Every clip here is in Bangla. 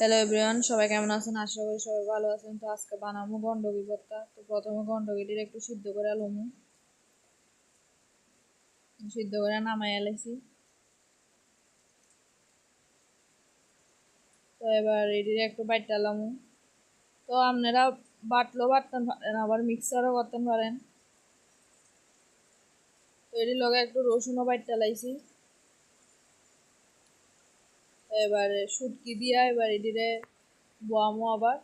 হ্যালো এভরিওয়ান, সবাই কেমন আছেন? আশা করি সবাই ভালো আছেন। তো আজকে বানাবো গন্ডগি ভর্তা। তো প্রথমে গন্ডগিটির একটু সিদ্ধ করে আলুমু, সিদ্ধ করে নামাই এলাইছি। তো এবার এটির একটু বাইটে আলামু। তো আপনারা বাটলেও বাটতে পারেন, আবার মিক্সারও করতে পারেন। তো এটির লগে একটু রসুনও বাইটে লাইছি। তো এবার শুটকি দিয়া এবার এটিরে বোয়ামো আবার।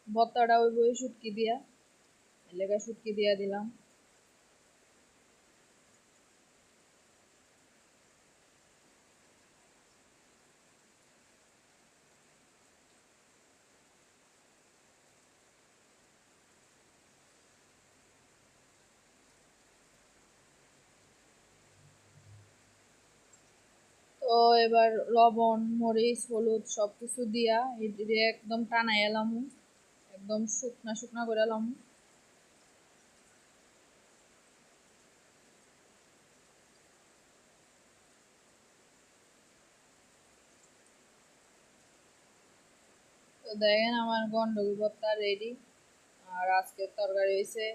ভর্তাটা ওই বই শুটকি দিয়া, এলাকা শুটকি দিয়া দিলাম। তো এবার লবণ, মরিচ, হলুদ সব কিছু দিয়া এটিরে একদম টানাই এলাম, একদম শুকনা শুকনা করে এলাম। তো দেখেন আমার গন্ডগি ভর্তা রেডি। আর আজকের তরকারি হয়েছে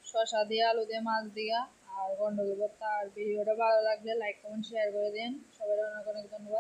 শসা দিয়ে, আলু দিয়ে, মাছ দিয়া আর গন্ডগি ভর্তা। আর ভিডিওটা ভালো লাগলে লাইক কমেন্ট শেয়ার করে দিন। সবাই অনেক অনেক ধন্যবাদ।